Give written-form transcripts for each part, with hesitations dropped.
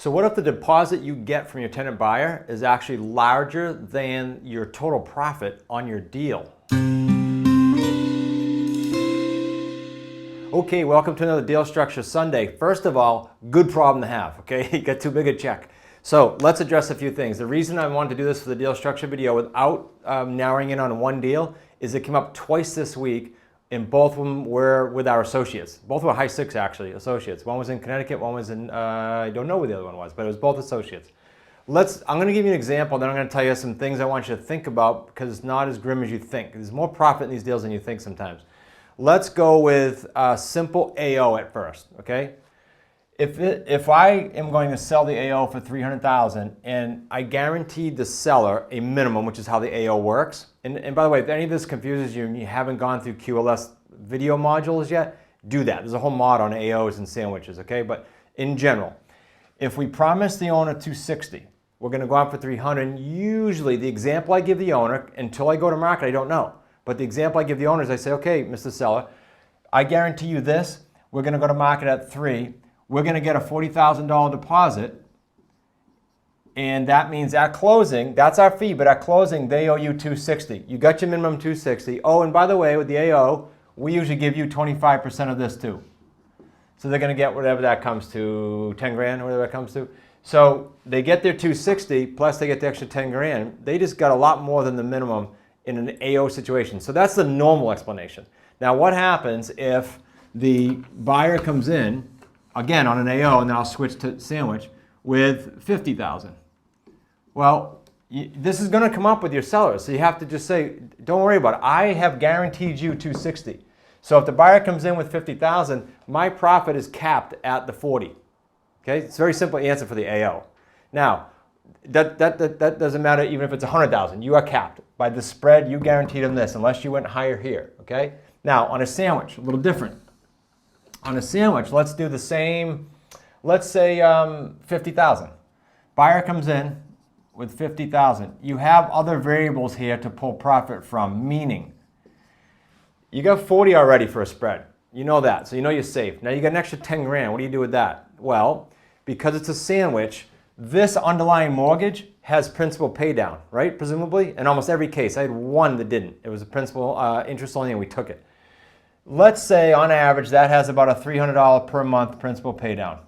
So what if the deposit you get from your tenant buyer is actually larger than your total profit on your deal? Okay, welcome to another Deal Structure Sunday. First of all, good problem to have, okay? You got too big a check. So let's address a few things. The reason I wanted to do this for the deal structure video without narrowing in on one deal is it came up twice this week, and both of them were with our associates. Both were high six, actually, associates. One was in Connecticut, one was in, I don't know where the other one was, but it was both associates. I'm gonna give you an example, then I'm gonna tell you some things I want you to think about because it's not as grim as you think. There's more profit in these deals than you think sometimes. Let's go with simple AO at first, okay? If I am going to sell the AO for $300,000 and I guaranteed the seller a minimum, which is how the AO works, and by the way, if any of this confuses you and you haven't gone through QLS video modules yet, do that. There's a whole mod on AOs and sandwiches, okay? But in general, if we promise the owner $260, we're gonna go out for $300. Usually the example I give the owner, until I go to market, I don't know. But the example I give the owner is I say, okay, Mr. Seller, I guarantee you this, we're gonna go to market at $3. We're going to get a $40,000 deposit, and that means at closing, that's our fee, but at closing, they owe you $260. You got your minimum $260. Oh, and by the way, with the AO, we usually give you 25% of this too. So they're going to get whatever that comes to, 10 grand, whatever that comes to. So they get their $260, plus they get the extra 10 grand. They just got a lot more than the minimum in an AO situation. So that's the normal explanation. Now, what happens if the buyer comes in, again, on an AO, and then I'll switch to sandwich, with $50,000. Well, this is gonna come up with your sellers, so you have to just say, don't worry about it. I have guaranteed you $260. So if the buyer comes in with $50,000, my profit is capped at the $40. Okay, it's a very simple answer for the AO. Now, that doesn't matter even if it's $100,000. You are capped. By the spread, you guaranteed them this, unless you went higher here, okay? Now, on a sandwich, a little different. On a sandwich, let's do the same, let's say 50,000. Buyer comes in with 50,000. You have other variables here to pull profit from, meaning you got 40 already for a spread. You know that, so you know you're safe. Now you got an extra 10 grand. What do you do with that? Well, because it's a sandwich, this underlying mortgage has principal pay down, right? Presumably, in almost every case. I had one that didn't. It was a principal interest only and we took it. Let's say on average that has about a $300 per month principal pay down.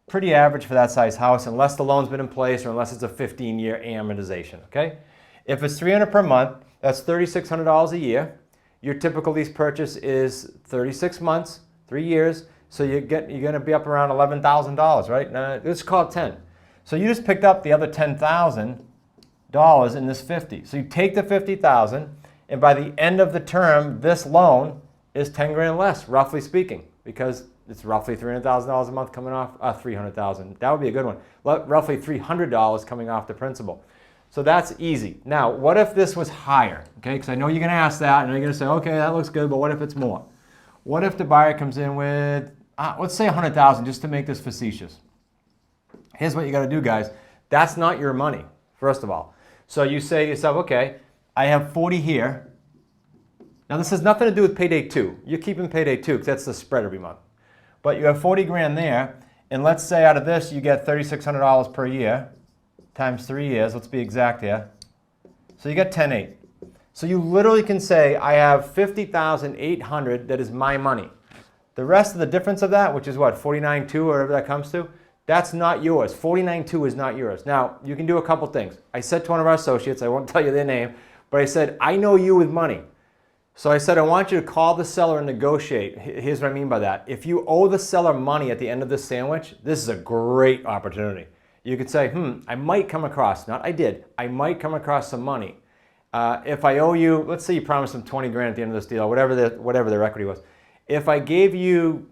Pretty average for that size house unless the loan's been in place or unless it's a 15-year amortization, okay? If it's $300 per month, that's $3,600 a year. Your typical lease purchase is 36 months, 3 years, so you're gonna be up around $11,000, right? Now, let's call it 10. So you just picked up the other $10,000 in this 50. So you take the 50,000 and by the end of the term, this loan is 10 grand less, roughly speaking, because it's roughly $300,000 a month coming off, $300,000. That would be a good one. Roughly $300 coming off the principal. So that's easy. Now, what if this was higher? Okay, because I know you're going to ask that, and you're going to say, okay, that looks good, but what if it's more? What if the buyer comes in with, let's say 100,000, just to make this facetious. Here's what you got to do, guys. That's not your money, first of all. So you say to yourself, okay, I have 40 here. Now this has nothing to do with payday 2. You're keeping payday 2 because that's the spread every month. But you have 40 grand there, and let's say out of this you get $3,600 per year, times 3 years, let's be exact here. So you get 10,800. So you literally can say, I have $50,800 that is my money. The rest of the difference of that, which is what, 49.2 or whatever that comes to, that's not yours. 49.2 is not yours. Now, you can do a couple things. I said to one of our associates, I won't tell you their name, but I said, I know you with money. So I said, I want you to call the seller and negotiate. Here's what I mean by that. If you owe the seller money at the end of this sandwich, this is a great opportunity. You could say, I might come across, not I did, I might come across some money. If I owe you, let's say you promised them 20 grand at the end of this deal, whatever their equity was. If I gave you,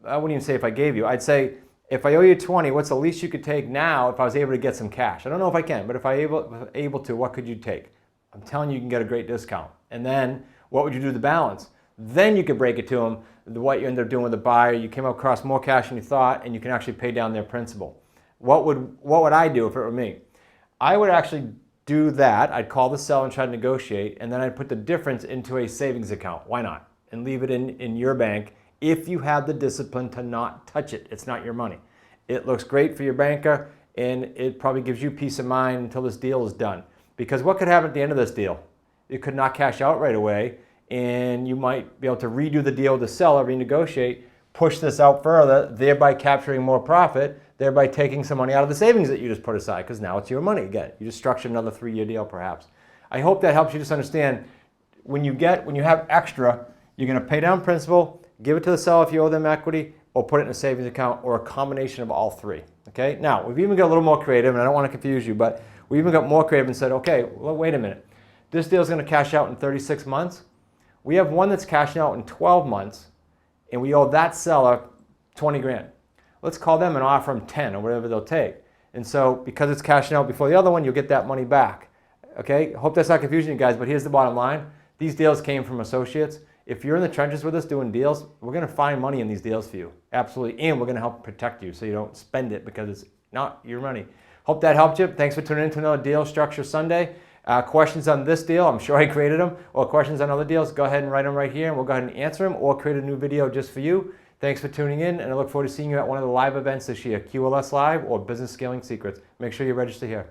I wouldn't even say if I gave you, I'd say, if I owe you 20, what's the least you could take now if I was able to get some cash? I don't know if I can, but if I was able to, what could you take? I'm telling you, you can get a great discount. And then, what would you do to the balance? Then you could break it to them, what you ended up doing with the buyer. You came across more cash than you thought, and you can actually pay down their principal. What would I do if it were me? I would actually do that. I'd call the seller and try to negotiate, and then I'd put the difference into a savings account. Why not? And leave it in your bank if you have the discipline to not touch it. It's not your money. It looks great for your banker, and it probably gives you peace of mind until this deal is done. Because what could happen at the end of this deal? It could not cash out right away, and you might be able to redo the deal with the seller, renegotiate, push this out further, thereby capturing more profit, thereby taking some money out of the savings that you just put aside, because now it's your money again. You just structured another 3-year deal perhaps. I hope that helps you just understand when you have extra, you're going to pay down principal, give it to the seller if you owe them equity, or put it in a savings account, or a combination of all three. Okay? Now, we've even got a little more creative, and I don't want to confuse you, but we even got more creative and said, okay, well, wait a minute. This deal is going to cash out in 36 months. We have one that's cashing out in 12 months, and we owe that seller 20 grand. Let's call them and offer them 10 or whatever they'll take. And so because it's cashing out before the other one, you'll get that money back. Okay? Hope that's not confusing you guys, but here's the bottom line. These deals came from associates. If you're in the trenches with us doing deals, we're going to find money in these deals for you. Absolutely. And we're going to help protect you so you don't spend it because it's not your money. Hope that helped you. Thanks for tuning in to another Deal Structure Sunday. Questions on this deal, I'm sure I created them, or questions on other deals, go ahead and write them right here and we'll go ahead and answer them or create a new video just for you. Thanks for tuning in, and I look forward to seeing you at one of the live events this year, QLS Live or Business Scaling Secrets. Make sure you register here.